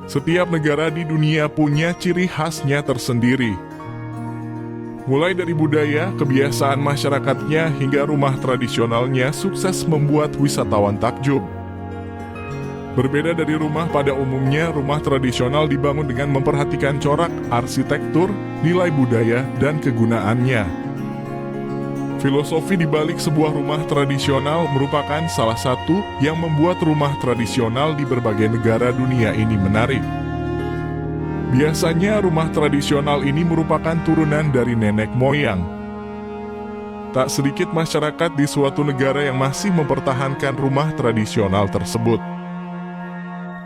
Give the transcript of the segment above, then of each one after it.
Setiap negara di dunia punya ciri khasnya tersendiri. Mulai dari budaya, kebiasaan masyarakatnya, hingga rumah tradisionalnya sukses membuat wisatawan takjub. Berbeda dari rumah pada umumnya, rumah tradisional dibangun dengan memperhatikan corak, arsitektur, nilai budaya, dan kegunaannya. Filosofi di balik sebuah rumah tradisional merupakan salah satu yang membuat rumah tradisional di berbagai negara dunia ini menarik. Biasanya rumah tradisional ini merupakan turunan dari nenek moyang. Tak sedikit masyarakat di suatu negara yang masih mempertahankan rumah tradisional tersebut.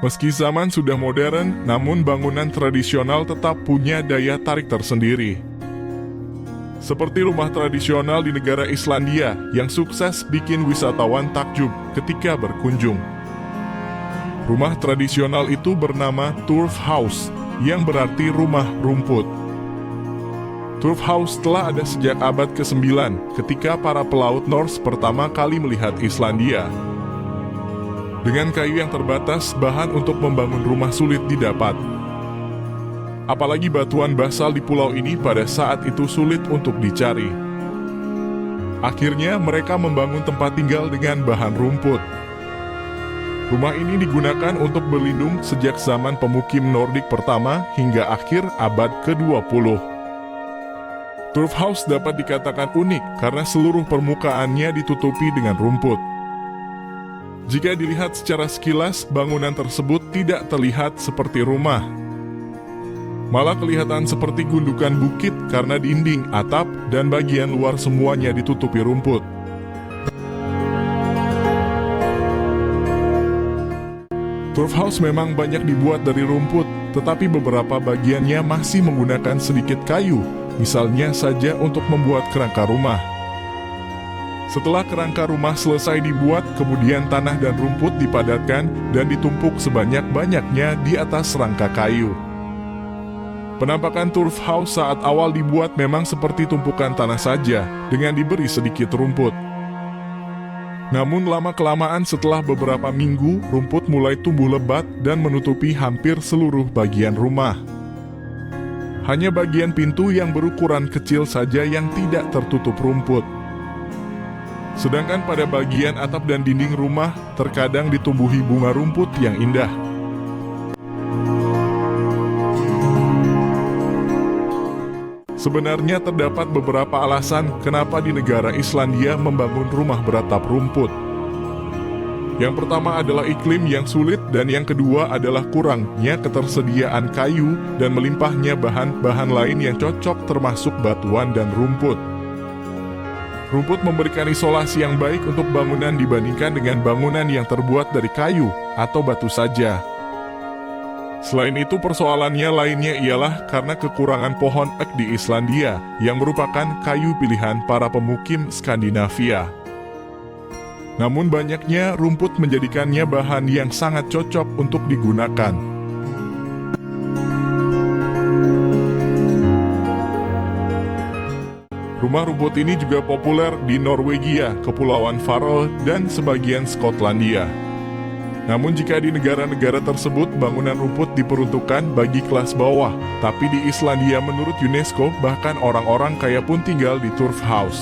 Meski zaman sudah modern, namun bangunan tradisional tetap punya daya tarik tersendiri. Seperti rumah tradisional di negara Islandia yang sukses bikin wisatawan takjub ketika berkunjung. Rumah tradisional itu bernama Turf House, yang berarti rumah rumput. Turf House telah ada sejak abad ke-9 ketika para pelaut Norse pertama kali melihat Islandia. Dengan kayu yang terbatas, bahan untuk membangun rumah sulit didapat. Apalagi batuan basal di pulau ini pada saat itu sulit untuk dicari. Akhirnya mereka membangun tempat tinggal dengan bahan rumput. Rumah ini digunakan untuk berlindung sejak zaman pemukim Nordik pertama hingga akhir abad ke-20. Turf House dapat dikatakan unik karena seluruh permukaannya ditutupi dengan rumput. Jika dilihat secara sekilas, bangunan tersebut tidak terlihat seperti rumah. Malah kelihatan seperti gundukan bukit karena dinding, atap, dan bagian luar semuanya ditutupi rumput. Turf House memang banyak dibuat dari rumput, tetapi beberapa bagiannya masih menggunakan sedikit kayu, misalnya saja untuk membuat kerangka rumah. Setelah kerangka rumah selesai dibuat, kemudian tanah dan rumput dipadatkan dan ditumpuk sebanyak-banyaknya di atas rangka kayu. Penampakan Turf House saat awal dibuat memang seperti tumpukan tanah saja, dengan diberi sedikit rumput. Namun lama-kelamaan setelah beberapa minggu, rumput mulai tumbuh lebat dan menutupi hampir seluruh bagian rumah. Hanya bagian pintu yang berukuran kecil saja yang tidak tertutup rumput. Sedangkan pada bagian atap dan dinding rumah, terkadang ditumbuhi bunga rumput yang indah. Sebenarnya terdapat beberapa alasan kenapa di negara Islandia membangun rumah beratap rumput. Yang pertama adalah iklim yang sulit dan yang kedua adalah kurangnya ketersediaan kayu dan melimpahnya bahan-bahan lain yang cocok termasuk batuan dan rumput. Rumput memberikan isolasi yang baik untuk bangunan dibandingkan dengan bangunan yang terbuat dari kayu atau batu saja. Selain itu persoalannya lainnya ialah karena kekurangan pohon ek di Islandia yang merupakan kayu pilihan para pemukim Skandinavia. Namun banyaknya rumput menjadikannya bahan yang sangat cocok untuk digunakan. Rumah rumput ini juga populer di Norwegia, Kepulauan Faroe, dan sebagian Skotlandia. Namun jika di negara-negara tersebut bangunan rumput diperuntukkan bagi kelas bawah, tapi di Islandia menurut UNESCO bahkan orang-orang kaya pun tinggal di Turf House.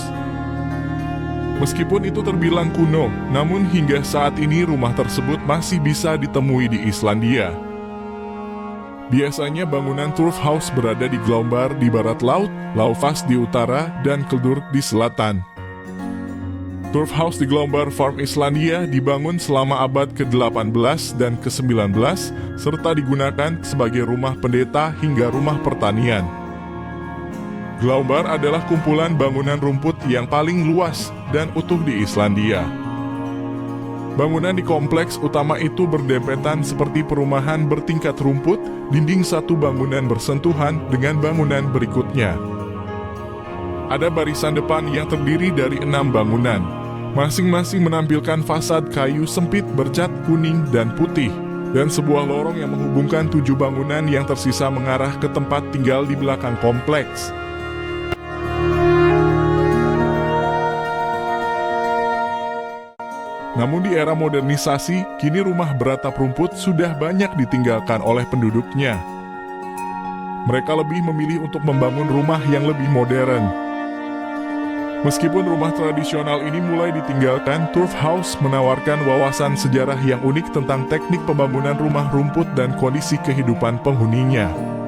Meskipun itu terbilang kuno, namun hingga saat ini rumah tersebut masih bisa ditemui di Islandia. Biasanya bangunan Turf House berada di Glombar di barat laut, Laufás di utara, dan Keldur di selatan. Turf House di Glombar Farm Islandia dibangun selama abad ke-18 dan ke-19 serta digunakan sebagai rumah pendeta hingga rumah pertanian. Glombar adalah kumpulan bangunan rumput yang paling luas dan utuh di Islandia. Bangunan di kompleks utama itu berdempetan seperti perumahan bertingkat rumput, dinding satu bangunan bersentuhan dengan bangunan berikutnya. Ada barisan depan yang terdiri dari 6 bangunan. Masing-masing menampilkan fasad kayu sempit bercat kuning dan putih, dan sebuah lorong yang menghubungkan 7 bangunan yang tersisa mengarah ke tempat tinggal di belakang kompleks. Namun di era modernisasi, kini rumah beratap rumput sudah banyak ditinggalkan oleh penduduknya. Mereka lebih memilih untuk membangun rumah yang lebih modern. Meskipun rumah tradisional ini mulai ditinggalkan, Turf House menawarkan wawasan sejarah yang unik tentang teknik pembangunan rumah rumput dan kondisi kehidupan penghuninya.